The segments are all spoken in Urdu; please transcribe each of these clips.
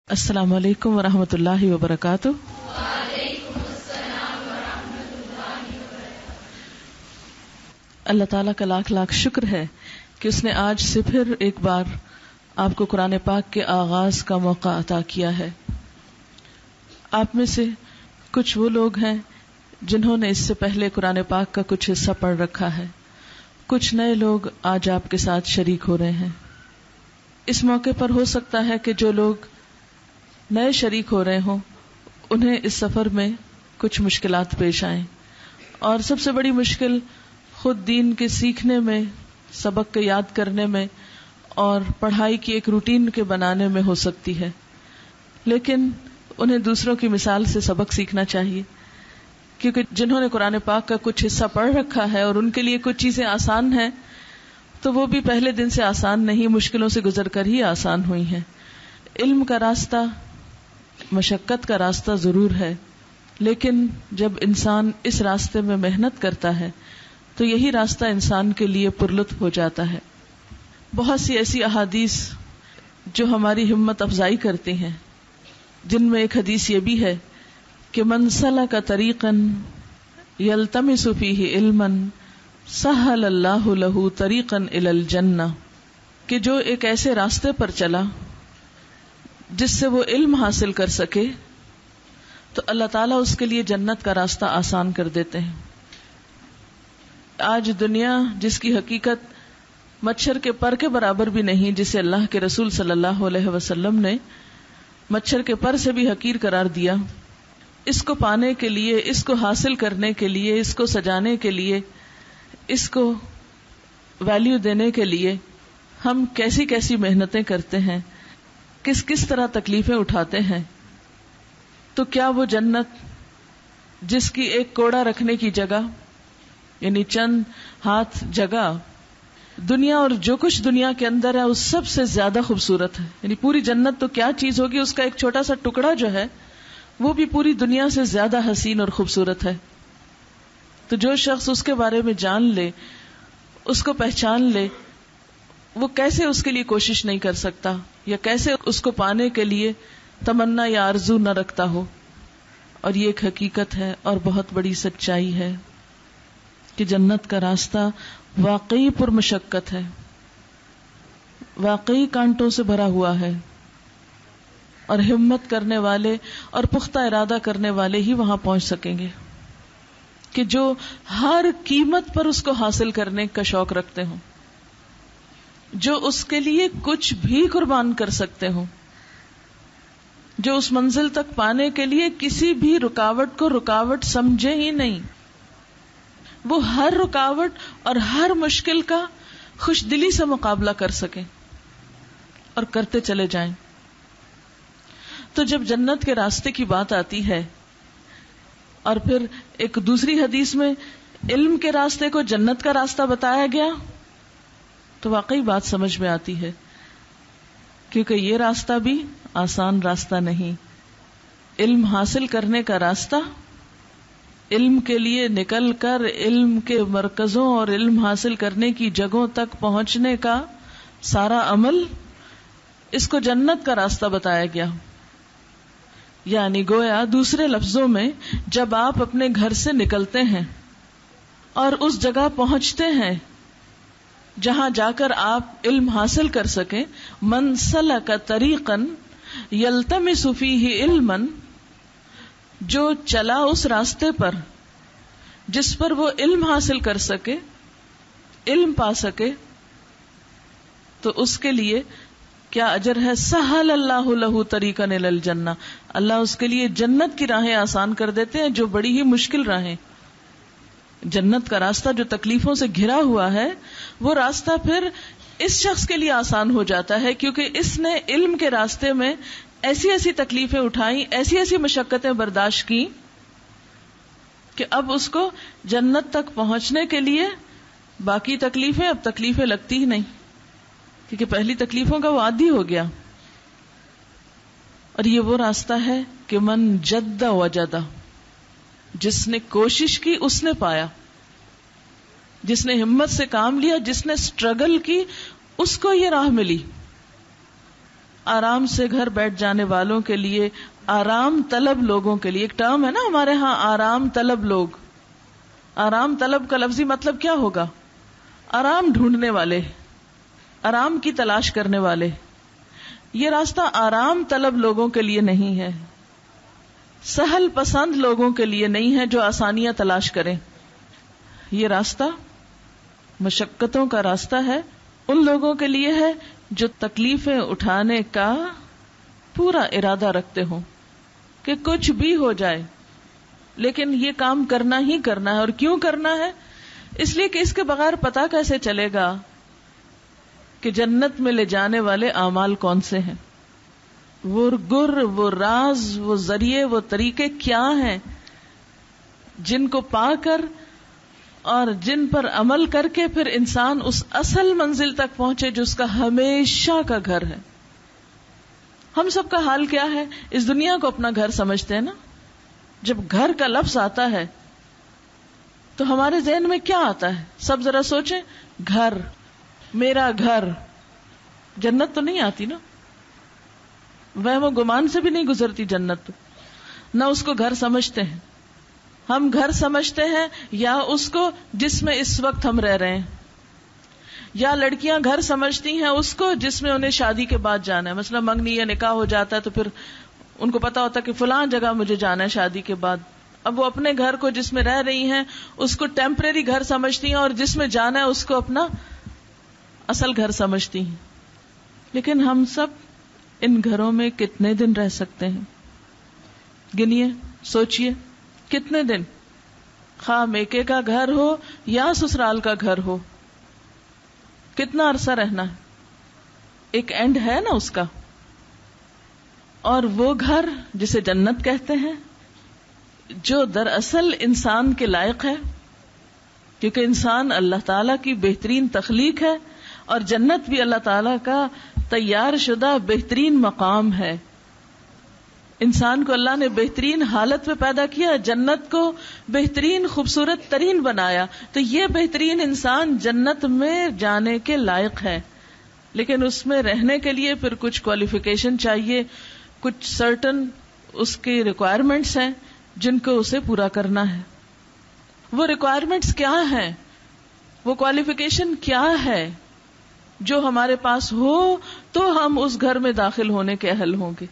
السلام علیکم ورحمۃ اللہ وبرکاتہ۔ وعلیکم السلام ورحمۃ اللہ وبرکاتہ۔ اللہ تعالیٰ کا لاکھ لاکھ شکر ہے کہ اس نے آج سے پھر ایک بار آپ کو قرآن پاک کے آغاز کا موقع عطا کیا ہے۔ آپ میں سے کچھ وہ لوگ ہیں جنہوں نے اس سے پہلے قرآن پاک کا کچھ حصہ پڑھ رکھا ہے، کچھ نئے لوگ آج آپ کے ساتھ شریک ہو رہے ہیں۔ اس موقع پر ہو سکتا ہے کہ جو لوگ نئے شریک ہو رہے ہوں انہیں اس سفر میں کچھ مشکلات پیش آئیں، اور سب سے بڑی مشکل خود دین کے سیکھنے میں، سبق کے یاد کرنے میں اور پڑھائی کی ایک روٹین کے بنانے میں ہو سکتی ہے، لیکن انہیں دوسروں کی مثال سے سبق سیکھنا چاہیے، کیونکہ جنہوں نے قرآن پاک کا کچھ حصہ پڑھ رکھا ہے اور ان کے لیے کچھ چیزیں آسان ہیں تو وہ بھی پہلے دن سے آسان نہیں، مشکلوں سے گزر کر ہی آسان ہوئی ہیں۔ علم کا راستہ مشقت کا راستہ ضرور ہے، لیکن جب انسان اس راستے میں محنت کرتا ہے تو یہی راستہ انسان کے لیے پرلطف ہو جاتا ہے۔ بہت سی ایسی احادیث جو ہماری ہمت افزائی کرتی ہیں، جن میں ایک حدیث یہ بھی ہے کہ من سلک طریقا یلتمس فیہ علما سہل اللہ لہ طریقا الی الجنہ، کہ جو ایک ایسے راستے پر چلا جس سے وہ علم حاصل کر سکے تو اللہ تعالیٰ اس کے لیے جنت کا راستہ آسان کر دیتے ہیں۔ آج دنیا جس کی حقیقت مچھر کے پر کے برابر بھی نہیں، جسے اللہ کے رسول صلی اللہ علیہ وسلم نے مچھر کے پر سے بھی حقیر قرار دیا، اس کو پانے کے لیے، اس کو حاصل کرنے کے لیے، اس کو سجانے کے لیے، اس کو ویلیو دینے کے لیے ہم کیسی کیسی محنتیں کرتے ہیں، کس کس طرح تکلیفیں اٹھاتے ہیں، تو کیا وہ جنت جس کی ایک کوڑا رکھنے کی جگہ، یعنی چند ہاتھ جگہ، دنیا اور جو کچھ دنیا کے اندر ہے اس سب سے زیادہ خوبصورت ہے، یعنی پوری جنت تو کیا چیز ہوگی، اس کا ایک چھوٹا سا ٹکڑا جو ہے وہ بھی پوری دنیا سے زیادہ حسین اور خوبصورت ہے۔ تو جو شخص اس کے بارے میں جان لے، اس کو پہچان لے، وہ کیسے اس کے لیے کوشش نہیں کر سکتا، یا کیسے اس کو پانے کے لیے تمنا یا آرزو نہ رکھتا ہو۔ اور یہ ایک حقیقت ہے اور بہت بڑی سچائی ہے کہ جنت کا راستہ واقعی پرمشقت ہے، واقعی کانٹوں سے بھرا ہوا ہے، اور ہمت کرنے والے اور پختہ ارادہ کرنے والے ہی وہاں پہنچ سکیں گے، کہ جو ہر قیمت پر اس کو حاصل کرنے کا شوق رکھتے ہوں، جو اس کے لیے کچھ بھی قربان کر سکتے ہوں، جو اس منزل تک پانے کے لیے کسی بھی رکاوٹ کو رکاوٹ سمجھے ہی نہیں، وہ ہر رکاوٹ اور ہر مشکل کا خوش دلی سے مقابلہ کر سکیں اور کرتے چلے جائیں۔ تو جب جنت کے راستے کی بات آتی ہے، اور پھر ایک دوسری حدیث میں علم کے راستے کو جنت کا راستہ بتایا گیا، تو واقعی بات سمجھ میں آتی ہے، کیونکہ یہ راستہ بھی آسان راستہ نہیں۔ علم حاصل کرنے کا راستہ، علم کے لیے نکل کر علم کے مرکزوں اور علم حاصل کرنے کی جگہوں تک پہنچنے کا سارا عمل، اس کو جنت کا راستہ بتایا گیا۔ یعنی گویا دوسرے لفظوں میں، جب آپ اپنے گھر سے نکلتے ہیں اور اس جگہ پہنچتے ہیں جہاں جا کر آپ علم حاصل کر سکیں، من سلک طریقا یلتمس فیہ علما، جو چلا اس راستے پر جس پر وہ علم حاصل کر سکے، علم پا سکے، تو اس کے لیے کیا اجر ہے؟ سہل اللہ لہ طریقا الی الجنہ، اللہ اس کے لیے جنت کی راہیں آسان کر دیتے ہیں، جو بڑی ہی مشکل راہیں۔ جنت کا راستہ جو تکلیفوں سے گھرا ہوا ہے، وہ راستہ پھر اس شخص کے لیے آسان ہو جاتا ہے، کیونکہ اس نے علم کے راستے میں ایسی ایسی تکلیفیں اٹھائیں، ایسی ایسی مشقتیں برداشت کی کہ اب اس کو جنت تک پہنچنے کے لیے باقی تکلیفیں، اب تکلیفیں لگتی ہی نہیں، کیونکہ پہلی تکلیفوں کا وہ عادی ہو گیا۔ اور یہ وہ راستہ ہے کہ من جد وجد، جس نے کوشش کی اس نے پایا، جس نے ہمت سے کام لیا، جس نے اسٹرگل کی، اس کو یہ راہ ملی۔ آرام سے گھر بیٹھ جانے والوں کے لیے، آرام طلب لوگوں کے لیے. ایک ٹرم ہے نا ہمارے ہاں، آرام طلب لوگ. آرام طلب کا لفظی مطلب کیا ہوگا؟ آرام ڈھونڈنے والے، آرام کی تلاش کرنے والے. یہ راستہ آرام طلب لوگوں کے لیے نہیں ہے، سہل پسند لوگوں کے لیے نہیں ہے جو آسانیاں تلاش کریں. یہ راستہ مشقتوں کا راستہ ہے، ان لوگوں کے لیے ہے جو تکلیفیں اٹھانے کا پورا ارادہ رکھتے ہوں کہ کچھ بھی ہو جائے لیکن یہ کام کرنا ہی کرنا ہے. اور کیوں کرنا ہے؟ اس لیے کہ اس کے بغیر پتا کیسے چلے گا کہ جنت میں لے جانے والے اعمال کون سے ہیں، وہ گر، وہ راز، وہ ذریعے، وہ طریقے کیا ہیں جن کو پا کر اور جن پر عمل کر کے پھر انسان اس اصل منزل تک پہنچے جو اس کا ہمیشہ کا گھر ہے. ہم سب کا حال کیا ہے؟ اس دنیا کو اپنا گھر سمجھتے ہیں نا. جب گھر کا لفظ آتا ہے تو ہمارے ذہن میں کیا آتا ہے؟ سب ذرا سوچیں. گھر، میرا گھر. جنت تو نہیں آتی نا، وہم و گمان سے بھی نہیں گزرتی جنت، نہ اس کو گھر سمجھتے ہیں. ہم گھر سمجھتے ہیں یا اس کو جس میں اس وقت ہم رہ رہے ہیں، یا لڑکیاں گھر سمجھتی ہیں اس کو جس میں انہیں شادی کے بعد جانا ہے. مثلا منگنی یا نکاح ہو جاتا ہے تو پھر ان کو پتا ہوتا ہے کہ فلاں جگہ مجھے جانا ہے شادی کے بعد. اب وہ اپنے گھر کو جس میں رہ رہی ہیں اس کو ٹیمپریری گھر سمجھتی ہیں اور جس میں جانا ہے اس کو اپنا اصل گھر سمجھتی ہیں. لیکن ہم سب ان گھروں میں کتنے دن رہ سکتے ہیں؟ گنیے، سوچئے کتنے دن. خواہ میکے کا گھر ہو یا سسرال کا گھر ہو، کتنا عرصہ رہنا ہے؟ ایک اینڈ ہے نا اس کا. اور وہ گھر جسے جنت کہتے ہیں، جو دراصل انسان کے لائق ہے، کیونکہ انسان اللہ تعالیٰ کی بہترین تخلیق ہے اور جنت بھی اللہ تعالیٰ کا تیار شدہ بہترین مقام ہے. انسان کو اللہ نے بہترین حالت میں پیدا کیا، جنت کو بہترین خوبصورت ترین بنایا، تو یہ بہترین انسان جنت میں جانے کے لائق ہے. لیکن اس میں رہنے کے لیے پھر کچھ کوالیفیکیشن چاہیے، کچھ سرٹن اس کی ریکوائرمنٹس ہیں جن کو اسے پورا کرنا ہے. وہ ریکوائرمنٹس کیا ہیں، وہ کوالیفیکیشن کیا ہے جو ہمارے پاس ہو تو ہم اس گھر میں داخل ہونے کے اہل ہوں گے.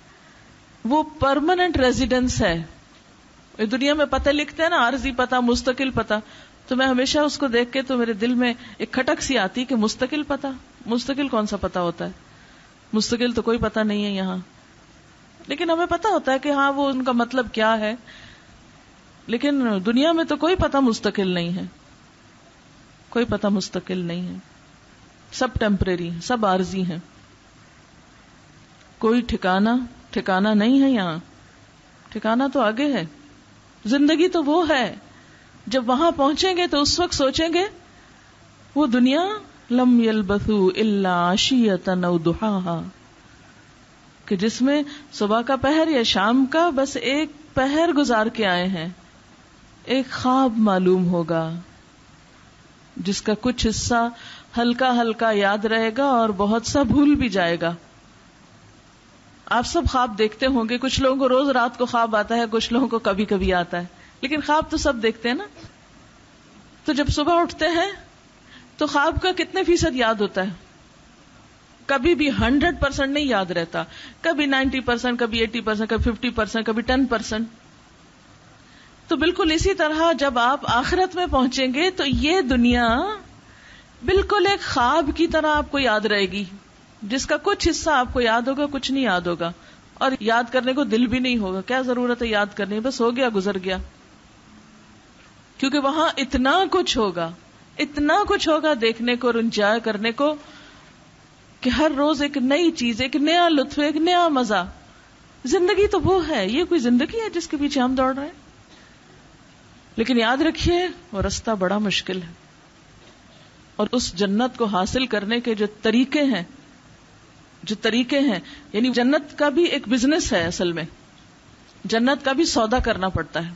وہ پرماننٹ ریزیڈنس ہے. دنیا میں پتہ لکھتے ہیں نا، عارضی پتہ، مستقل پتہ. تو میں ہمیشہ اس کو دیکھ کے تو میرے دل میں ایک کھٹک سی آتی کہ مستقل پتہ، مستقل کون سا پتہ ہوتا ہے؟ مستقل تو کوئی پتہ نہیں ہے یہاں. لیکن ہمیں پتہ ہوتا ہے کہ ہاں وہ ان کا مطلب کیا ہے. لیکن دنیا میں تو کوئی پتہ مستقل نہیں ہے، کوئی پتہ مستقل نہیں ہے. سب ٹیمپریری، سب عارضی ہیں. کوئی ٹھکانہ نہیں ہے یہاں. ٹھکانہ تو آگے ہے. زندگی تو وہ ہے جب وہاں پہنچیں گے تو اس وقت سوچیں گے وہ دنیا لم یلبثوا الا عشیۃ او ضحاھا، کہ جس میں صبح کا پہر یا شام کا بس ایک پہر گزار کے آئے ہیں. ایک خواب معلوم ہوگا جس کا کچھ حصہ ہلکا ہلکا یاد رہے گا اور بہت سا بھول بھی جائے گا. آپ سب خواب دیکھتے ہوں گے. کچھ لوگوں کو روز رات کو خواب آتا ہے، کچھ لوگوں کو کبھی کبھی آتا ہے، لیکن خواب تو سب دیکھتے ہیں نا. تو جب صبح اٹھتے ہیں تو خواب کا کتنے فیصد یاد ہوتا ہے؟ کبھی بھی 100% نہیں یاد رہتا، کبھی 90%، کبھی 80%، کبھی 50%، کبھی 10%. تو بالکل اسی طرح جب آپ آخرت میں پہنچیں گے تو یہ دنیا بالکل ایک خواب کی طرح آپ کو یاد رہے گی، جس کا کچھ حصہ آپ کو یاد ہوگا، کچھ نہیں یاد ہوگا، اور یاد کرنے کو دل بھی نہیں ہوگا. کیا ضرورت ہے یاد کرنے، بس ہو گیا، گزر گیا. کیونکہ وہاں اتنا کچھ ہوگا دیکھنے کو اور انجوائے کرنے کو کہ ہر روز ایک نئی چیز، ایک نیا لطف، ایک نیا مزہ. زندگی تو وہ ہے. یہ کوئی زندگی ہے جس کے پیچھے ہم دوڑ رہے ہیں؟ لیکن یاد رکھیے وہ راستہ بڑا مشکل ہے. اور اس جنت کو حاصل کرنے کے جو طریقے ہیں یعنی جنت کا بھی ایک بزنس ہے. اصل میں جنت کا بھی سودا کرنا پڑتا ہے.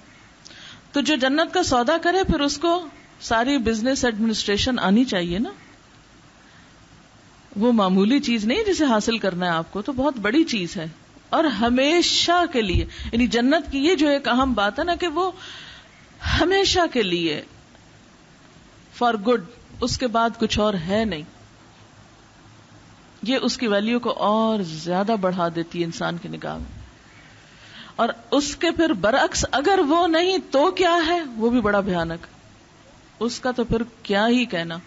تو جو جنت کا سودا کرے پھر اس کو ساری بزنس ایڈمنسٹریشن آنی چاہیے نا. وہ معمولی چیز نہیں جسے حاصل کرنا ہے آپ کو، تو بہت بڑی چیز ہے اور ہمیشہ کے لیے. یعنی جنت کی یہ جو ایک اہم بات ہے نا کہ وہ ہمیشہ کے لیے فار گڈ، اس کے بعد کچھ اور ہے نہیں. یہ اس کی ویلیو کو اور زیادہ بڑھا دیتی ہے انسان کی نگاہ میں. اور اس کے پھر برعکس اگر وہ نہیں تو کیا ہے، وہ بھی بڑا بھیانک. اس کا تو پھر کیا ہی کہنا،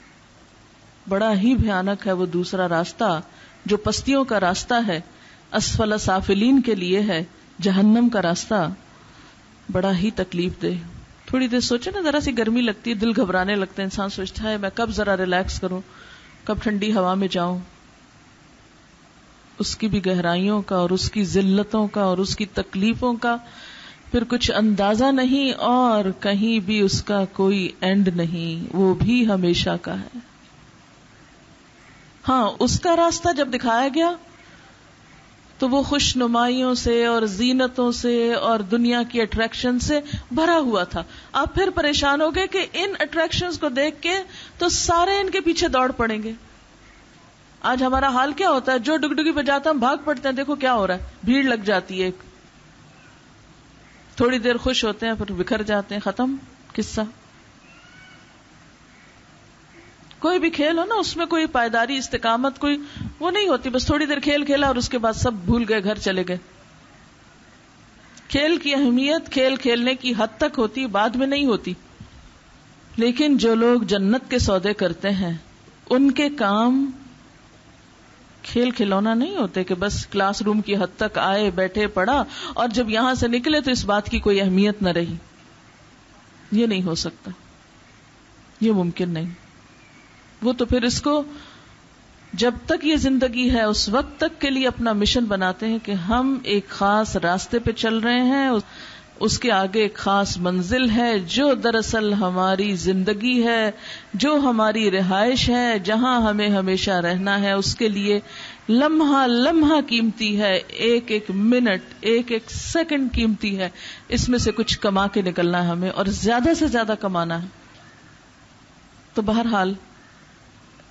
بڑا ہی بھیانک ہے وہ دوسرا راستہ جو پستیوں کا راستہ ہے، اسفل سافلین کے لیے ہے، جہنم کا راستہ بڑا ہی تکلیف دہ. تھوڑی دیر سوچے نا، ذرا سی گرمی لگتی ہے، دل گھبرانے لگتا ہے، انسان سوچتا ہے میں کب ذرا ریلیکس کروں، کب ٹھنڈی ہوا میں جاؤں. اس کی بھی گہرائیوں کا اور اس کی ذلتوں کا اور اس کی تکلیفوں کا پھر کچھ اندازہ نہیں، اور کہیں بھی اس کا کوئی اینڈ نہیں، وہ بھی ہمیشہ کا ہے. ہاں، اس کا راستہ جب دکھایا گیا تو وہ خوش نمائیوں سے اور زینتوں سے اور دنیا کی اٹریکشن سے بھرا ہوا تھا. آپ پھر پریشان ہو گئے کہ ان اٹریکشنز کو دیکھ کے تو سارے ان کے پیچھے دوڑ پڑیں گے. آج ہمارا حال کیا ہوتا ہے، جو ڈگڈگی بجاتا ہے ہم بھاگ پڑتے ہیں، دیکھو کیا ہو رہا ہے، بھیڑ لگ جاتی ہے. تھوڑی دیر خوش ہوتے ہیں پھر بکھر جاتے ہیں، ختم قصہ. کوئی بھی کھیل ہو نا، اس میں کوئی پائیداری، استقامت کوئی وہ نہیں ہوتی. بس تھوڑی دیر کھیل کھیلا اور اس کے بعد سب بھول گئے، گھر چلے گئے. کھیل کی اہمیت کھیل کھیلنے کی حد تک ہوتی، بعد میں نہیں ہوتی. لیکن جو لوگ جنت کے سودے کرتے ہیں ان کے کام کھیل کھلونا نہیں ہوتے کہ بس کلاس روم کی حد تک آئے، بیٹھے، پڑھا اور جب یہاں سے نکلے تو اس بات کی کوئی اہمیت نہ رہی. یہ نہیں ہو سکتا، یہ ممکن نہیں. وہ تو پھر اس کو جب تک یہ زندگی ہے اس وقت تک کے لیے اپنا مشن بناتے ہیں کہ ہم ایک خاص راستے پہ چل رہے ہیں، اس کے آگے ایک خاص منزل ہے جو دراصل ہماری زندگی ہے، جو ہماری رہائش ہے، جہاں ہمیں ہمیشہ رہنا ہے. اس کے لیے لمحہ لمحہ قیمتی ہے، ایک ایک منٹ، ایک ایک سیکنڈ قیمتی ہے. اس میں سے کچھ کما کے نکلنا ہے ہمیں، اور زیادہ سے زیادہ کمانا ہے. تو بہرحال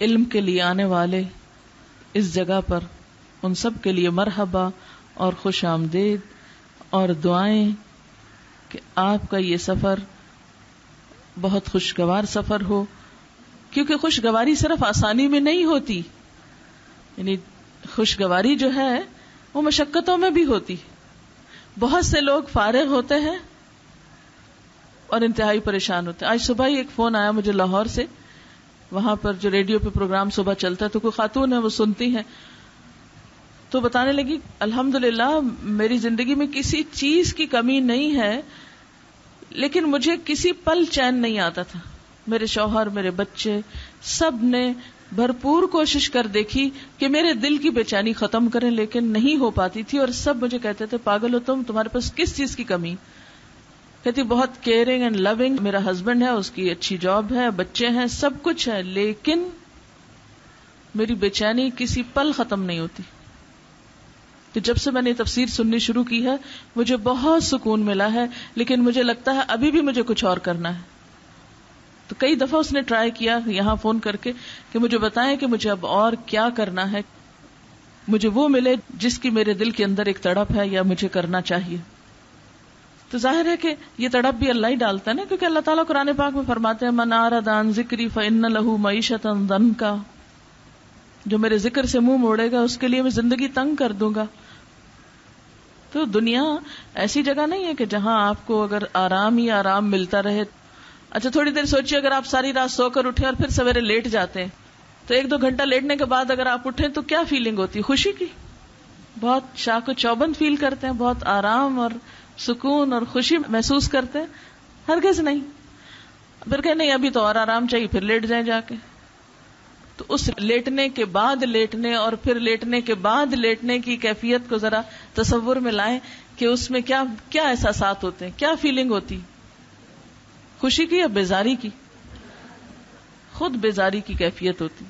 علم کے لیے آنے والے اس جگہ پر ان سب کے لیے مرحبا اور خوش آمدید اور دعائیں کہ آپ کا یہ سفر بہت خوشگوار سفر ہو. کیونکہ خوشگواری صرف آسانی میں نہیں ہوتی، یعنی خوشگواری جو ہے وہ مشقتوں میں بھی ہوتی. بہت سے لوگ فارغ ہوتے ہیں اور انتہائی پریشان ہوتے ہیں. آج صبح ہی ایک فون آیا مجھے لاہور سے، وہاں پر جو ریڈیو پہ پروگرام صبح چلتا ہے تو کوئی خاتون ہے وہ سنتی ہیں، تو بتانے لگی الحمدللہ میری زندگی میں کسی چیز کی کمی نہیں ہے، لیکن مجھے کسی پل چین نہیں آتا تھا. میرے شوہر، میرے بچے، سب نے بھرپور کوشش کر دیکھی کہ میرے دل کی بے چینی ختم کریں، لیکن نہیں ہو پاتی تھی. اور سب مجھے کہتے تھے پاگل ہو تم، تمہارے پاس کس چیز کی کمی؟ کہتی بہت کیئرنگ اینڈ لونگ میرا ہسبینڈ ہے، اس کی اچھی جاب ہے، بچے ہیں، سب کچھ ہے، لیکن میری بے چینی کسی پل ختم نہیں ہوتی. تو جب سے میں نے تفسیر سننی شروع کی ہے مجھے بہت سکون ملا ہے، لیکن مجھے لگتا ہے ابھی بھی مجھے کچھ اور کرنا ہے. تو کئی دفعہ اس نے ٹرائی کیا یہاں فون کر کے کہ مجھے بتائیں کہ مجھے اب اور کیا کرنا ہے، مجھے وہ ملے جس کی میرے دل کے اندر ایک تڑپ ہے یا مجھے کرنا چاہیے. تو ظاہر ہے کہ یہ تڑپ بھی اللہ ہی ڈالتا ہے نا، کیونکہ اللہ تعالیٰ قرآن پاک میں فرماتے ہیں من اعرض عن ذکری فإن له معیشۃ ضنکا، جو میرے ذکر سے منہ موڑے گا اس کے لیے میں زندگی تنگ کر دوں گا. تو دنیا ایسی جگہ نہیں ہے کہ جہاں آپ کو اگر آرام ہی آرام ملتا رہے. اچھا تھوڑی دیر سوچیے، اگر آپ ساری رات سو کر اٹھے اور پھر سویرے لیٹ جاتے ہیں تو 1-2 گھنٹہ لیٹنے کے بعد اگر آپ اٹھیں تو کیا فیلنگ ہوتی ہے؟ خوشی کی، بہت شاق و چوبند فیل کرتے ہیں، بہت آرام اور سکون اور خوشی محسوس کرتے ہیں. ہرگز نہیں. پھر کہ نہیں ابھی تو اور آرام چاہیے، پھر لیٹ جائیں جا کے. تو اس لیٹنے کے بعد لیٹنے اور پھر لیٹنے کے بعد لیٹنے کی کیفیت کو ذرا تصور میں لائیں کہ اس میں کیا کیا احساسات ہوتے ہیں، کیا فیلنگ ہوتی، خوشی کی یا بیزاری کی؟ خود بیزاری کی کیفیت ہوتی.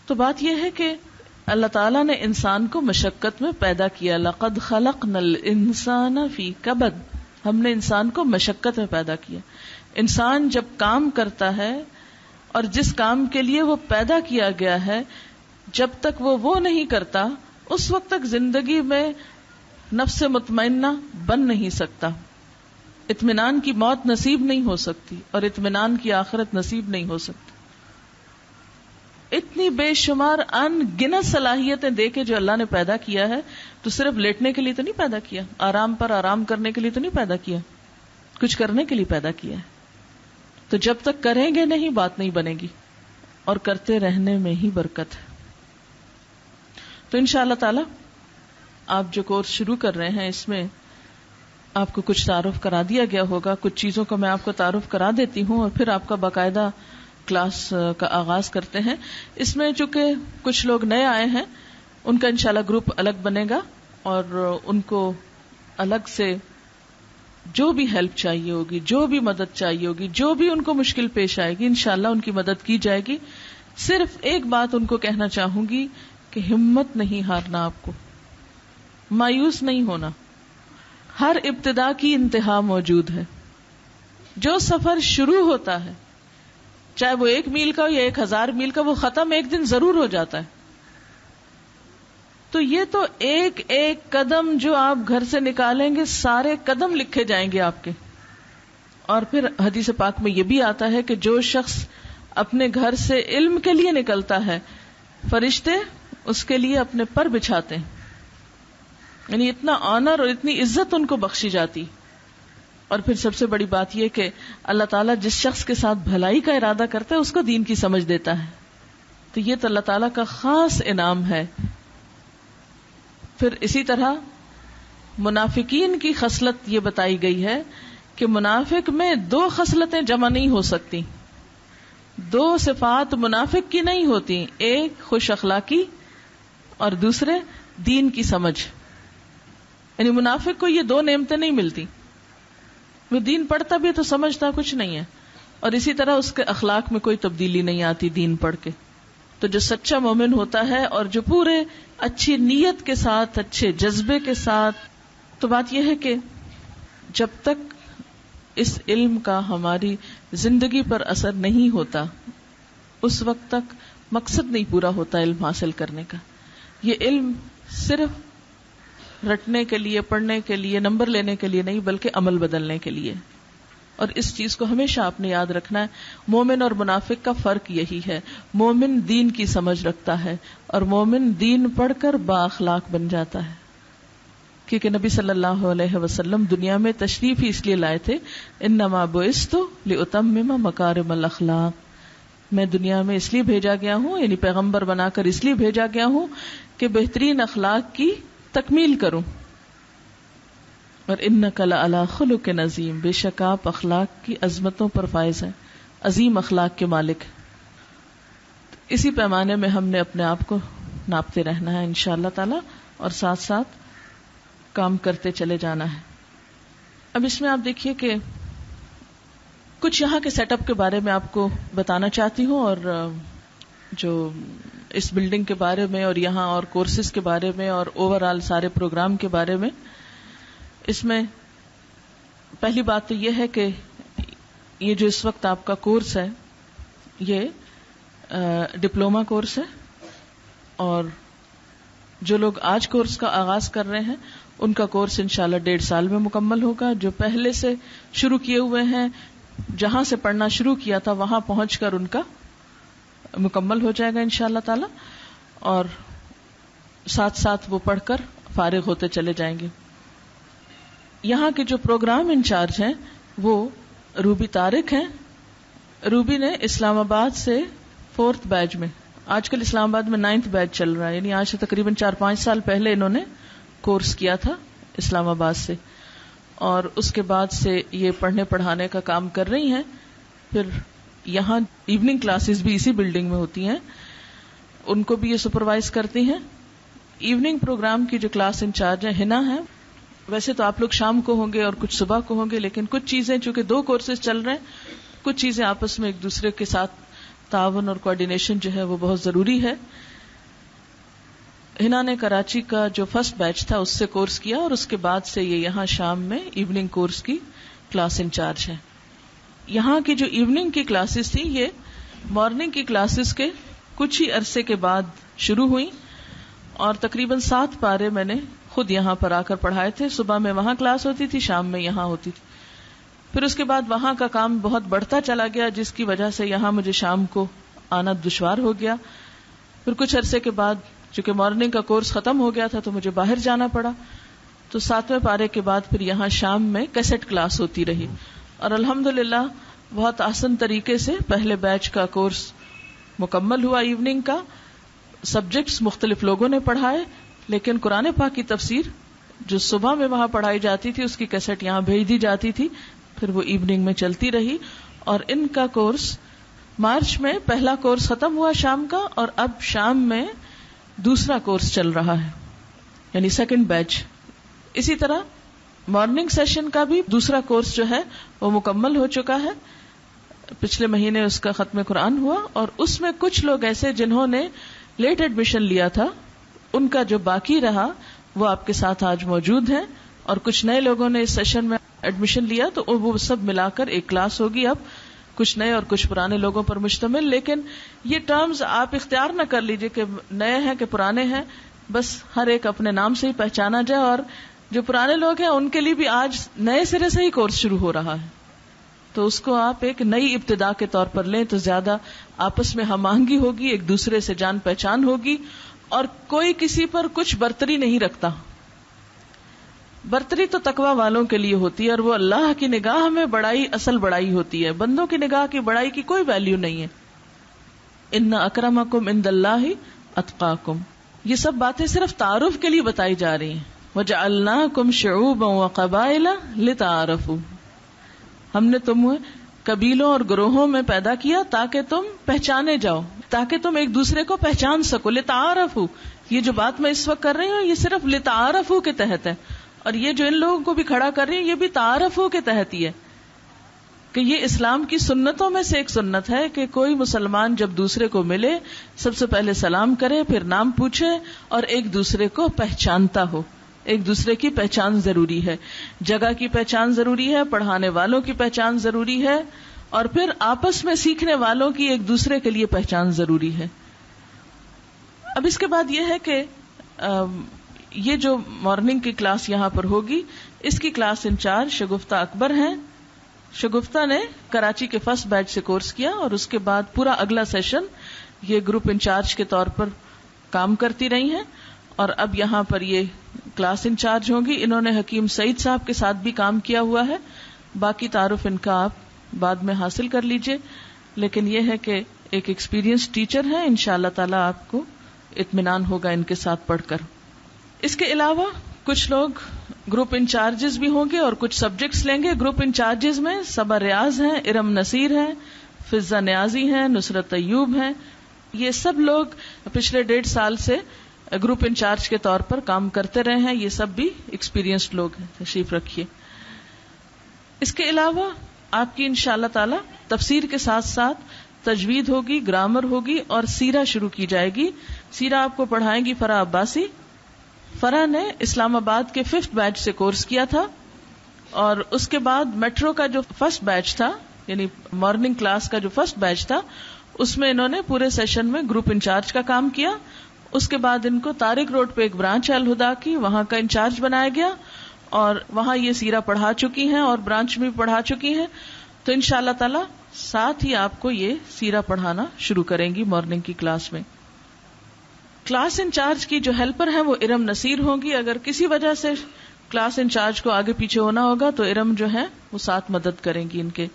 تو بات یہ ہے کہ اللہ تعالیٰ نے انسان کو مشقت میں پیدا کیا. لقد خلقنا الانسان فی کبد، ہم نے انسان کو مشقت میں پیدا کیا. انسان جب کام کرتا ہے اور جس کام کے لیے وہ پیدا کیا گیا ہے جب تک وہ نہیں کرتا اس وقت تک زندگی میں نفس مطمئنہ بن نہیں سکتا، اطمینان کی موت نصیب نہیں ہو سکتی اور اطمینان کی آخرت نصیب نہیں ہو سکتی. اتنی بے شمار ان گنت صلاحیتیں دے کے جو اللہ نے پیدا کیا ہے، تو صرف لیٹنے کے لیے تو نہیں پیدا کیا، آرام پر آرام کرنے کے لیے تو نہیں پیدا کیا، کچھ کرنے کے لیے پیدا کیا ہے. تو جب تک کریں گے نہیں بات نہیں بنے گی، اور کرتے رہنے میں ہی برکت ہے. تو انشاءاللہ تعالی آپ جو کورس شروع کر رہے ہیں اس میں آپ کو کچھ تعارف کرا دیا گیا ہوگا، کچھ چیزوں کا میں آپ کو تعارف کرا دیتی ہوں اور پھر آپ کا باقاعدہ کلاس کا آغاز کرتے ہیں. اس میں چونکہ کچھ لوگ نئے آئے ہیں، ان کا انشاءاللہ گروپ الگ بنے گا اور ان کو الگ سے جو بھی ہیلپ چاہیے ہوگی، جو بھی مدد چاہیے ہوگی، جو بھی ان کو مشکل پیش آئے گی، انشاءاللہ ان کی مدد کی جائے گی. صرف ایک بات ان کو کہنا چاہوں گی کہ ہمت نہیں ہارنا، آپ کو مایوس نہیں ہونا. ہر ابتدا کی انتہا موجود ہے. جو سفر شروع ہوتا ہے، چاہے وہ 1 میل کا ہو یا 1000 میل کا، وہ ختم ایک دن ضرور ہو جاتا ہے. تو یہ تو ایک ایک قدم جو آپ گھر سے نکالیں گے، سارے قدم لکھے جائیں گے آپ کے. اور پھر حدیث پاک میں یہ بھی آتا ہے کہ جو شخص اپنے گھر سے علم کے لیے نکلتا ہے، فرشتے اس کے لیے اپنے پر بچھاتے ہیں. یعنی اتنا آنر اور اتنی عزت ان کو بخشی جاتی. اور پھر سب سے بڑی بات یہ کہ اللہ تعالیٰ جس شخص کے ساتھ بھلائی کا ارادہ کرتا ہے اس کو دین کی سمجھ دیتا ہے. تو یہ تو اللہ تعالیٰ کا خاص انعام ہے. پھر اسی طرح منافقین کی خصلت یہ بتائی گئی ہے کہ منافق میں 2 خصلتیں جمع نہیں ہو سکتی، 2 صفات منافق کی نہیں ہوتی، ایک خوش اخلاقی اور دوسرے دین کی سمجھ. یعنی منافق کو یہ 2 نعمتیں نہیں ملتی. وہ دین پڑھتا بھی ہے تو سمجھتا کچھ نہیں ہے، اور اسی طرح اس کے اخلاق میں کوئی تبدیلی نہیں آتی دین پڑھ کے. تو جو سچا مومن ہوتا ہے اور جو پورے اچھی نیت کے ساتھ، اچھے جذبے کے ساتھ، تو بات یہ ہے کہ جب تک اس علم کا ہماری زندگی پر اثر نہیں ہوتا اس وقت تک مقصد نہیں پورا ہوتا علم حاصل کرنے کا. یہ علم صرف رٹنے کے لیے، پڑھنے کے لیے، نمبر لینے کے لیے نہیں، بلکہ عمل بدلنے کے لیے. اور اس چیز کو ہمیشہ آپ نے یاد رکھنا ہے. مومن اور منافق کا فرق یہی ہے. مومن دین کی سمجھ رکھتا ہے اور مومن دین پڑھ کر با اخلاق بن جاتا ہے. کیونکہ نبی صلی اللہ علیہ وسلم دنیا میں تشریف ہی اس لیے لائے تھے، انما بعثت لاتمم مکارم الاخلاق. میں دنیا میں اس لیے بھیجا گیا ہوں، یعنی پیغمبر بنا کر اس لیے بھیجا گیا ہوں کہ بہترین اخلاق کی تکمیل کروں. اور انک لعلی خلق عظیم، بے شک آپ اخلاق کی عظمتوں پر فائز ہیں، عظیم اخلاق کے مالک. اسی پیمانے میں ہم نے اپنے آپ کو ناپتے رہنا ہے انشاءاللہ تعالی، اور ساتھ ساتھ کام کرتے چلے جانا ہے. اب اس میں آپ دیکھیے کہ کچھ یہاں کے سیٹ اپ کے بارے میں آپ کو بتانا چاہتی ہوں، اور جو اس بلڈنگ کے بارے میں اور یہاں اور کورسز کے بارے میں اور اوور آل سارے پروگرام کے بارے میں. اس میں پہلی بات تو یہ ہے کہ یہ جو اس وقت آپ کا کورس ہے یہ ڈپلوما کورس ہے، اور جو لوگ آج کورس کا آغاز کر رہے ہیں ان کا کورس انشاءاللہ 1.5 سال میں مکمل ہوگا. جو پہلے سے شروع کیے ہوئے ہیں، جہاں سے پڑھنا شروع کیا تھا وہاں پہنچ کر ان کا مکمل ہو جائے گا انشاءاللہ تعالی، اور ساتھ ساتھ وہ پڑھ کر فارغ ہوتے چلے جائیں گے. یہاں کے جو پروگرام انچارج ہیں وہ روبی طارق ہیں. روبی نے اسلام آباد سے 4th بیچ میں، آج کل اسلام آباد میں 9th بیچ چل رہا ہے، یعنی آج سے تقریباً 4-5 سال پہلے انہوں نے کورس کیا تھا اسلام آباد سے، اور اس کے بعد سے یہ پڑھنے پڑھانے کا کام کر رہی ہیں. پھر یہاں ایوننگ کلاسز بھی اسی بلڈنگ میں ہوتی ہیں، ان کو بھی یہ سپروائز کرتی ہیں. ایوننگ پروگرام کی جو کلاس انچارج ہیں ہنا ہے. ویسے تو آپ لوگ شام کو ہوں گے اور کچھ صبح کو ہوں گے، لیکن کچھ چیزیں چونکہ 2 کورسز چل رہے ہیں، کچھ چیزیں آپس میں ایک دوسرے کے ساتھ تعاون اور کوآرڈینیشن جو ہے وہ بہت ضروری ہے. ہنا نے کراچی کا جو فرسٹ بیچ تھا اس سے کورس کیا، اور اس کے بعد سے یہ یہاں شام میں ایوننگ کورس کی کلاس انچارج ہے. یہاں کی جو ایوننگ کی کلاسز تھی یہ مارننگ کی کلاسز کے کچھ ہی عرصے کے بعد شروع ہوئی اور تقریباً 7 پارے میں نے خود یہاں پر آ کر پڑھائے تھے. صبح میں وہاں کلاس ہوتی تھی, شام میں یہاں ہوتی تھی. پھر اس کے بعد وہاں کا کام بہت بڑھتا چلا گیا, جس کی وجہ سے یہاں مجھے شام کو آنا دشوار ہو گیا. پھر کچھ عرصے کے بعد چونکہ مارننگ کا کورس ختم ہو گیا تھا تو مجھے باہر جانا پڑا, تو 7ویں پارے کے بعد پھر یہاں شام میں کیسٹ کلاس ہوتی رہی. اور الحمدللہ بہت آسان طریقے سے پہلے بیچ کا کورس مکمل ہوا. ایوننگ کا سبجیکٹس مختلف لوگوں نے پڑھائے, لیکن قرآن پاک کی تفسیر جو صبح میں وہاں پڑھائی جاتی تھی اس کی کیسٹ یہاں بھیج دی جاتی تھی, پھر وہ ایوننگ میں چلتی رہی. اور ان کا کورس مارچ میں پہلا کورس ختم ہوا شام کا, اور اب شام میں دوسرا کورس چل رہا ہے, یعنی سیکنڈ بیچ. اسی طرح مارننگ سیشن کا بھی دوسرا کورس جو ہے وہ مکمل ہو چکا ہے. پچھلے مہینے اس کا ختم قرآن ہوا, اور اس میں کچھ لوگ ایسے جنہوں نے لیٹ ایڈمیشن لیا تھا, ان کا جو باقی رہا وہ آپ کے ساتھ آج موجود ہیں. اور کچھ نئے لوگوں نے اس سیشن میں ایڈمیشن لیا, تو وہ سب ملا کر ایک کلاس ہوگی اب, کچھ نئے اور کچھ پرانے لوگوں پر مشتمل. لیکن یہ ٹرمز آپ اختیار نہ کر لیجئے کہ نئے ہیں کہ پرانے ہیں, بس ہر ایک اپنے نام سے ہی پہچانا جائے. اور جو پرانے لوگ ہیں ان کے لیے بھی آج نئے سرے سے ہی کورس شروع ہو رہا ہے, تو اس کو آپ ایک نئی ابتدا کے طور پر لیں تو زیادہ آپس میں ہم آہنگی ہوگی, ایک دوسرے سے جان پہچان ہوگی, اور کوئی کسی پر کچھ برتری نہیں رکھتا. برتری تو تقوی والوں کے لیے ہوتی ہے, اور وہ اللہ کی نگاہ میں بڑائی اصل بڑائی ہوتی ہے. بندوں کی نگاہ کی بڑائی کی کوئی ویلیو نہیں ہے. ان اکرمکم عند اللہ اتقاکم, یہ سب باتیں صرف تعارف کے لیے بتائی جا رہی ہیں. وجعلناکم شعوبا وقبائل لتعارفوا, ہم نے تمہیں قبیلوں اور گروہوں میں پیدا کیا تاکہ تم پہچانے جاؤ, تاکہ تم ایک دوسرے کو پہچان سکو. لتعارفوا, یہ جو بات میں اس وقت کر رہی ہوں یہ صرف لتعارفوا کے تحت ہے, اور یہ جو ان لوگوں کو بھی کھڑا کر رہی ہوں یہ بھی تعارفوا کے تحت ہی ہے, کہ یہ اسلام کی سنتوں میں سے ایک سنت ہے کہ کوئی مسلمان جب دوسرے کو ملے سب سے پہلے سلام کرے, پھر نام پوچھے, اور ایک دوسرے کو پہچانتا ہو. ایک دوسرے کی پہچان ضروری ہے, جگہ کی پہچان ضروری ہے, پڑھانے والوں کی پہچان ضروری ہے, اور پھر آپس میں سیکھنے والوں کی ایک دوسرے کے لیے پہچان ضروری ہے. اب اس کے بعد یہ ہے کہ یہ جو مارننگ کی کلاس یہاں پر ہوگی, اس کی کلاس انچارج شگفتہ اکبر ہیں. شگفتہ نے کراچی کے فرسٹ بیچ سے کورس کیا, اور اس کے بعد پورا اگلا سیشن یہ گروپ انچارج کے طور پر کام کرتی رہی ہیں, اور اب یہاں پر یہ کلاس انچارج ہوں گی. انہوں نے حکیم سعید صاحب کے ساتھ بھی کام کیا ہوا ہے, باقی تعارف ان کا آپ بعد میں حاصل کر لیجئے. لیکن یہ ہے کہ ایک ایکسپیرینس ٹیچر ہیں, انشاءاللہ تعالی آپ کو اطمینان ہوگا ان کے ساتھ پڑھ کر. اس کے علاوہ کچھ لوگ گروپ انچارجز بھی ہوں گے اور کچھ سبجیکٹس لیں گے. گروپ انچارجز میں صبا ریاض ہیں, ارم نصیر ہیں, فضہ نیازی ہیں, نصرت ایوب ہیں. یہ سب لوگ پچھلے 1.5 سال سے گروپ انچارج کے طور پر کام کرتے رہے ہیں. یہ سب بھی ایکسپیرینسڈ لوگ ہیں. تشریف رکھیے. اس کے علاوہ آپ کی انشاءاللہ تعالی تفسیر کے ساتھ ساتھ تجوید ہوگی, گرامر ہوگی, اور سیرہ شروع کی جائے گی. سیرہ آپ کو پڑھائیں گی فرح عباسی. فرح نے اسلام آباد کے 5th بیچ سے کورس کیا تھا, اور اس کے بعد میٹرو کا جو فرسٹ بیچ تھا, یعنی مارننگ کلاس کا جو فرسٹ بیچ تھا, اس میں انہوں نے پورے سیشن میں گروپ انچارج کا کام کیا. اس کے بعد ان کو طارق روڈ پہ ایک برانچ الہدا کی, وہاں کا انچارج بنایا گیا, اور وہاں یہ سیرہ پڑھا چکی ہیں اور برانچ میں بھی پڑھا چکی ہیں. تو انشاءاللہ تعالی ساتھ ہی آپ کو یہ سیرہ پڑھانا شروع کریں گی مارننگ کی کلاس میں. کلاس انچارج کی جو ہیلپر ہیں وہ ارم نصیر ہوں گی. اگر کسی وجہ سے کلاس انچارج کو آگے پیچھے ہونا ہوگا تو ارم جو ہے وہ ساتھ مدد کریں گی ان کے.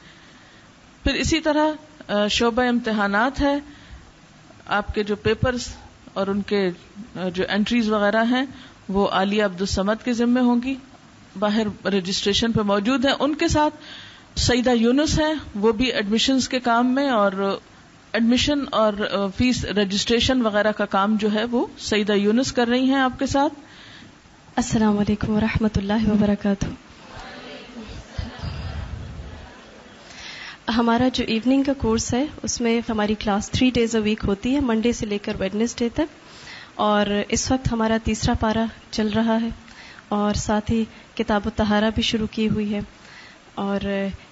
پھر اسی طرح شعبہ امتحانات ہے, آپ کے جو پیپرز اور ان کے جو انٹریز وغیرہ ہیں وہ عالیہ عبدالصمد کے ذمے ہوں گی, باہر رجسٹریشن پہ موجود ہیں. ان کے ساتھ سیدہ یونس ہیں, وہ بھی ایڈمیشنز کے کام میں, اور ایڈمیشن اور فیس رجسٹریشن وغیرہ کا کام جو ہے وہ سیدہ یونس کر رہی ہیں آپ کے ساتھ. السلام علیکم ورحمۃ اللہ وبرکاتہ. ہمارا جو ایوننگ کا کورس ہے اس میں ہماری کلاس 3 days a week ہوتی ہے, منڈے سے لے کر ویڈنسڈے تک, اور اس وقت ہمارا 3را پارہ چل رہا ہے, اور ساتھ ہی کتاب الطہارہ بھی شروع کی ہوئی ہے. اور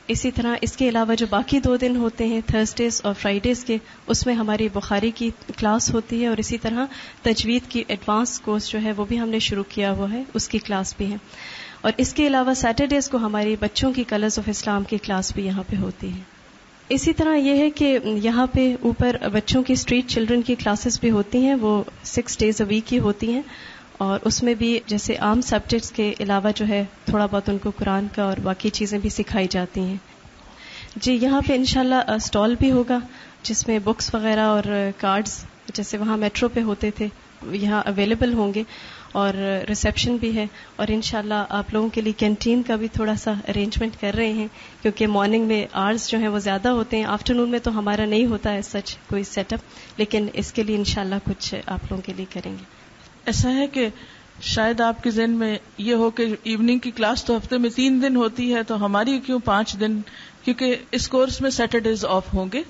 اسی طرح اس کے علاوہ جو باقی 2 دن ہوتے ہیں تھرسڈیز اور فرائیڈیز کے، اس میں ہماری بخاری کی کلاس ہوتی ہے، اور اسی طرح تجوید کی ایڈوانس کورس جو ہے وہ بھی ہم نے شروع کیا ہوا ہے، اس کی کلاس بھی ہے. اور اس کے علاوہ سیٹرڈیز کو ہماری بچوں کی کلرز آف اسلام کی کلاس بھی یہاں پہ ہوتی ہے. اسی طرح یہ ہے کہ یہاں پہ اوپر بچوں کی اسٹریٹ چلڈرن کی کلاسز بھی ہوتی ہیں، وہ 6 days a week ہی ہوتی ہیں، اور اس میں بھی جیسے عام سبجیکٹس کے علاوہ جو ہے تھوڑا بہت ان کو قرآن کا اور باقی چیزیں بھی سکھائی جاتی ہیں. جی یہاں پہ انشاءاللہ اسٹال بھی ہوگا جس میں بکس وغیرہ اور کارڈز جیسے وہاں میٹرو پہ ہوتے تھے یہاں اویلیبل ہوں گے، اور ریسیپشن بھی ہے، اور انشاءاللہ آپ لوگوں کے لیے کینٹین کا بھی تھوڑا سا ارینجمنٹ کر رہے ہیں، کیونکہ مارننگ میں آورز جو ہیں وہ زیادہ ہوتے ہیں، آفٹرنون میں تو ہمارا نہیں ہوتا ہے سچ کوئی سیٹ اپ، لیکن اس کے لیے انشاءاللہ کچھ آپ لوگوں کے لیے کریں گے. ایسا ہے کہ شاید آپ کے ذہن میں یہ ہو کہ ایوننگ کی کلاس تو ہفتے میں 3 دن ہوتی ہے، تو ہماری کیوں 5 دن؟ کیونکہ اس کورس میں سیٹرڈیز آف ہوں گے،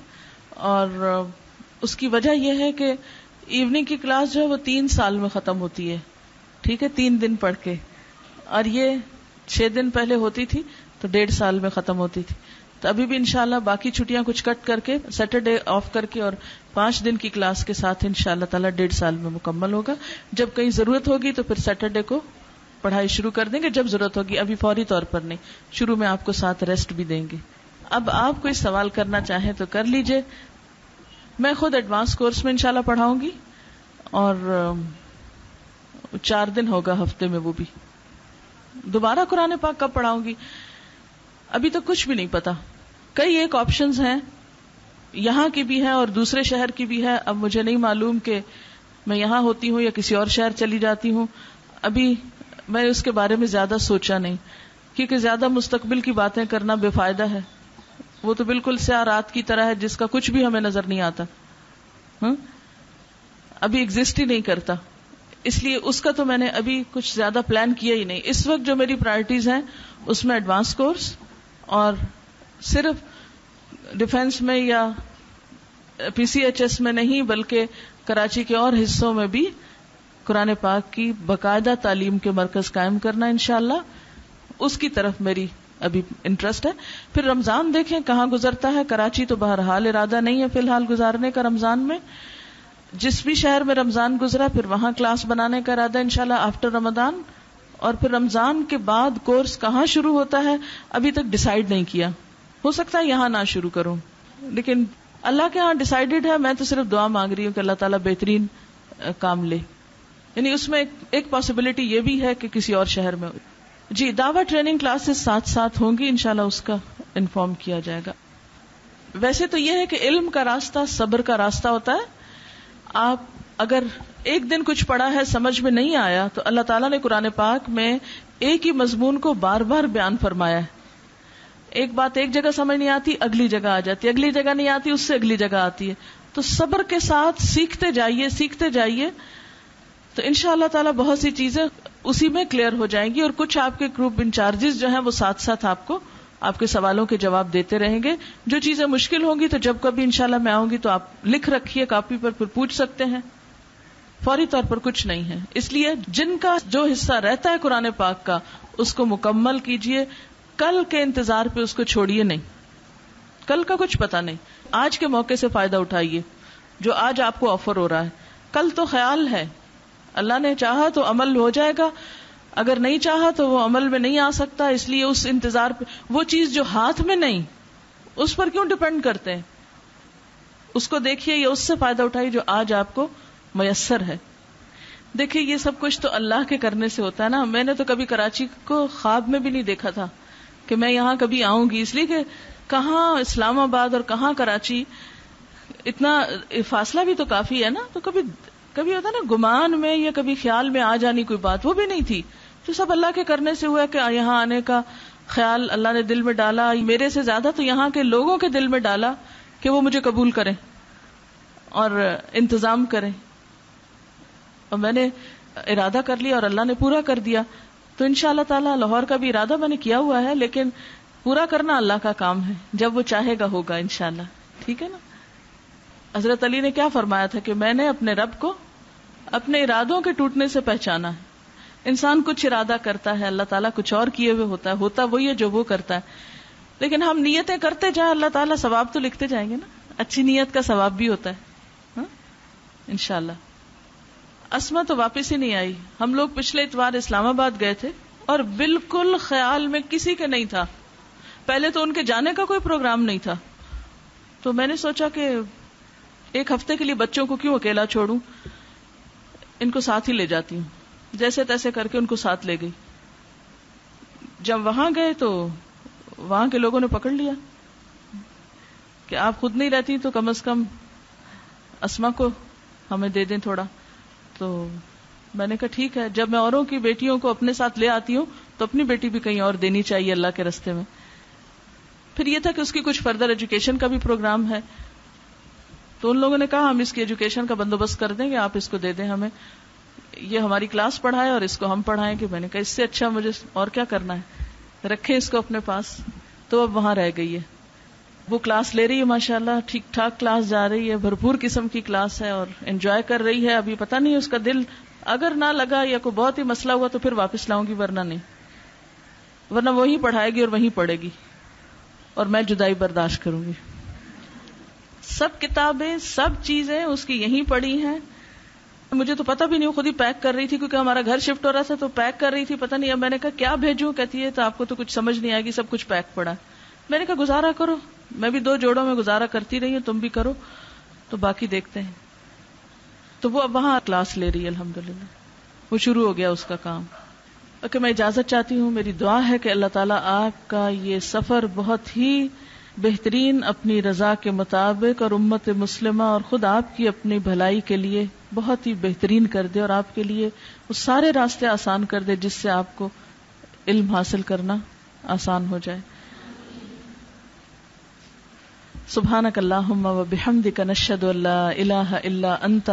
اور اس کی وجہ یہ ہے کہ ایوننگ کی کلاس جو ہے وہ 3 سال میں ختم ہوتی ہے، ٹھیک ہے، 3 دن پڑھ کے، اور یہ 6 دن پہلے ہوتی تھی تو 1.5 سال میں ختم ہوتی تھی. تو ابھی بھی انشاءاللہ باقی چھٹیاں کچھ کٹ کر کے سیٹرڈے آف کر کے اور 5 دن کی کلاس کے ساتھ انشاءاللہ تعالی 1.5 سال میں مکمل ہوگا. جب کہیں ضرورت ہوگی تو پھر سیٹرڈے کو پڑھائی شروع کر دیں گے جب ضرورت ہوگی، ابھی فوری طور پر نہیں، شروع میں آپ کو ساتھ ریسٹ بھی دیں گے. اب آپ کوئی سوال کرنا چاہیں تو کر لیجئے. میں خود ایڈوانس کورس میں انشاءاللہ پڑھاؤں گی، اور 4 دن ہوگا ہفتے میں، وہ بھی دوبارہ قرآن پاک کب پڑھاؤں گی ابھی تو کچھ بھی نہیں پتا. کئی ایک آپشنز ہیں، یہاں کی بھی ہے اور دوسرے شہر کی بھی ہے. اب مجھے نہیں معلوم کہ میں یہاں ہوتی ہوں یا کسی اور شہر چلی جاتی ہوں، ابھی میں اس کے بارے میں زیادہ سوچا نہیں، کیونکہ زیادہ مستقبل کی باتیں کرنا بے فائدہ ہے. وہ تو بالکل سیاہ رات کی طرح ہے جس کا کچھ بھی ہمیں نظر نہیں آتا، ابھی ایگزسٹ ہی نہیں کرتا. اس لیے اس کا تو میں نے ابھی کچھ زیادہ پلان کیا ہی نہیں. اس وقت جو میری پرائرٹیز ہیں اس میں ایڈوانس کورس، اور صرف ڈیفنس میں یا PCHS میں نہیں بلکہ کراچی کے اور حصوں میں بھی قرآن پاک کی باقاعدہ تعلیم کے مرکز قائم کرنا انشاءاللہ، اس کی طرف میری ابھی انٹرسٹ ہے. پھر رمضان دیکھیں کہاں گزرتا ہے. کراچی تو بہرحال ارادہ نہیں ہے فی الحال گزارنے کا رمضان میں. جس بھی شہر میں رمضان گزرا پھر وہاں کلاس بنانے کا ارادہ انشاءاللہ آفٹر رمضان. اور پھر رمضان کے بعد کورس کہاں شروع ہوتا ہے ابھی تک ڈیسائیڈ نہیں کیا. ہو سکتا ہے یہاں نہ شروع کروں، لیکن اللہ کے ہاں ڈیسائیڈڈ ہے. میں تو صرف دعا مانگ رہی ہوں کہ اللہ تعالیٰ بہترین کام لے. یعنی اس میں ایک پاسبلٹی یہ بھی ہے کہ کسی اور شہر میں. جی دعویٰ ٹریننگ کلاسز ساتھ ہوں گی انشاءاللہ، اس کا انفارم کیا جائے گا. ویسے تو یہ ہے کہ علم کا راستہ صبر کا راستہ ہوتا ہے. آپ اگر ایک دن کچھ پڑھا ہے سمجھ میں نہیں آیا تو اللہ تعالیٰ نے قرآن پاک میں ایک ہی مضمون کو بار بار بیان فرمایا ہے. ایک بات ایک جگہ سمجھ نہیں آتی اگلی جگہ آ جاتی، اگلی جگہ نہیں آتی اس سے اگلی جگہ آتی ہے. تو صبر کے ساتھ سیکھتے جائیے تو انشاءاللہ تعالیٰ بہت سی چیزیں اسی میں کلیئر ہو جائیں گی. اور کچھ آپ کے گروپ انچارجز جو ہیں وہ ساتھ ساتھ آپ کو آپ کے سوالوں کے جواب دیتے رہیں گے. جو چیزیں مشکل ہوں گی تو جب کبھی انشاءاللہ میں آؤں گی تو آپ لکھ رکھیے کاپی پر، پھر پوچھ سکتے ہیں. فوری طور پر کچھ نہیں ہے. اس لیے جن کا جو حصہ رہتا ہے قرآن پاک کا اس کو مکمل کیجئے. کل کے انتظار پہ اس کو چھوڑیے نہیں، کل کا کچھ پتا نہیں. آج کے موقع سے فائدہ اٹھائیے جو آج آپ کو آفر ہو رہا ہے. کل تو خیال ہے، اللہ نے چاہا تو عمل ہو جائے گا، اگر نہیں چاہا تو وہ عمل میں نہیں آ سکتا. اس لیے اس انتظار پہ وہ چیز جو ہاتھ میں نہیں اس پر کیوں ڈیپینڈ کرتے ہیں، اس کو دیکھیے یا اس سے فائدہ اٹھائیے جو آج آپ کو میسر ہے. دیکھیے یہ سب کچھ تو اللہ کے کرنے سے ہوتا ہے نا. میں نے تو کبھی کراچی کو خواب میں بھی نہیں دیکھا تھا کہ میں یہاں کبھی آؤں گی، اس لیے کہ کہاں اسلام آباد اور کہاں کراچی، اتنا فاصلہ بھی تو کافی ہے نا. تو کبھی ہوتا نا گمان میں یا کبھی خیال میں آ جانی کوئی بات، وہ بھی نہیں تھی. تو سب اللہ کے کرنے سے ہوا کہ یہاں آنے کا خیال اللہ نے دل میں ڈالا. میرے سے زیادہ تو یہاں کے لوگوں کے دل میں ڈالا کہ وہ مجھے قبول کریں اور انتظام کریں. اور میں نے ارادہ کر لیا اور اللہ نے پورا کر دیا. تو انشاءاللہ تعالی لاہور کا بھی ارادہ میں نے کیا ہوا ہے، لیکن پورا کرنا اللہ کا کام ہے. جب وہ چاہے گا ہوگا انشاءاللہ. ٹھیک ہے نا. حضرت علی نے کیا فرمایا تھا کہ میں نے اپنے رب کو اپنے ارادوں کے ٹوٹنے سے پہچانا ہے. انسان کچھ ارادہ کرتا ہے، اللہ تعالیٰ کچھ اور کیے ہوئے ہوتا ہے وہی ہے جو وہ کرتا ہے. لیکن ہم نیتیں کرتے جائیں، اللہ تعالیٰ ثواب تو لکھتے جائیں گے نا. اچھی نیت کا ثواب بھی ہوتا ہے انشاءاللہ. اسما تو واپس ہی نہیں آئی. ہم لوگ پچھلے اتوار اسلام آباد گئے تھے اور بالکل خیال میں کسی کے نہیں تھا. پہلے تو ان کے جانے کا کوئی پروگرام نہیں تھا، تو میں نے سوچا کہ ایک ہفتے کے لیے بچوں کو کیوں اکیلا چھوڑوں، ان کو ساتھ ہی لے جاتی ہوں. جیسے تیسے کر کے ان کو ساتھ لے گئی. جب وہاں گئے تو وہاں کے لوگوں نے پکڑ لیا کہ آپ خود نہیں رہتی تو کم از کم اسما کو ہمیں دے دیں تھوڑا. تو میں نے کہا ٹھیک ہے. جب میں اوروں کی بیٹیوں کو اپنے ساتھ لے آتی ہوں تو اپنی بیٹی بھی کہیں اور دینی چاہیے اللہ کے رستے میں. پھر یہ تھا کہ اس کی کچھ فردر ایجوکیشن کا بھی پروگرام ہے، تو ان لوگوں نے کہا ہم اس کی ایجوکیشن کا بندوبست کر دیں گے، آپ اس کو دے دیں ہمیں، یہ ہماری کلاس پڑھائے اور اس کو ہم پڑھائیں گے. میں نے کہا اس سے اچھا مجھے اور کیا کرنا ہے، رکھیں اس کو اپنے پاس. تو اب وہاں رہ گئی ہے. وہ کلاس لے رہی ہے ماشاءاللہ، ٹھیک ٹھاک کلاس جا رہی ہے، بھرپور قسم کی کلاس ہے اور انجوائے کر رہی ہے. ابھی پتہ نہیں اس کا دل اگر نہ لگا یا کوئی بہت ہی مسئلہ ہوا تو پھر واپس لاؤں گی، ورنہ نہیں. ورنہ وہی پڑھائے گی اور وہیں پڑھے گی اور میں جدائی برداشت کروں گی. سب کتابیں سب چیزیں اس کی یہیں پڑی ہیں. مجھے تو پتہ بھی نہیں، خود ہی پیک کر رہی تھی کیونکہ ہمارا گھر شفٹ ہو رہا تھا تو پیک کر رہی تھی. پتہ نہیں اب میں نے کہا کیا بھیجوں، کہتی ہے تو آپ کو تو کچھ سمجھ نہیں آئے گی، سب کچھ پیک پڑا. میں نے کہا گزارا کرو، میں بھی 2 جوڑوں میں گزارا کرتی رہی ہوں، تم بھی کرو، تو باقی دیکھتے ہیں. تو وہ اب وہاں کلاس لے رہی ہے الحمدللہ، وہ شروع ہو گیا اس کا کام. اوکے میں اجازت چاہتی ہوں. میری دعا ہے کہ اللہ تعالیٰ آپ کا یہ سفر بہت ہی بہترین اپنی رضا کے مطابق اور امت مسلمہ اور خود آپ کی اپنی بھلائی کے لیے بہت ہی بہترین کر دے، اور آپ کے لیے وہ سارے راستے آسان کر دے جس سے آپ کو علم حاصل کرنا آسان ہو جائے. سبحانک اللہم و بحمدک نشہد ان لا الہ الا انت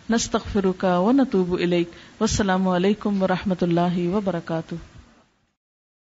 نستغفرک و نتوب الیک. والسلام علیکم و رحمۃ اللہ وبرکاتہ.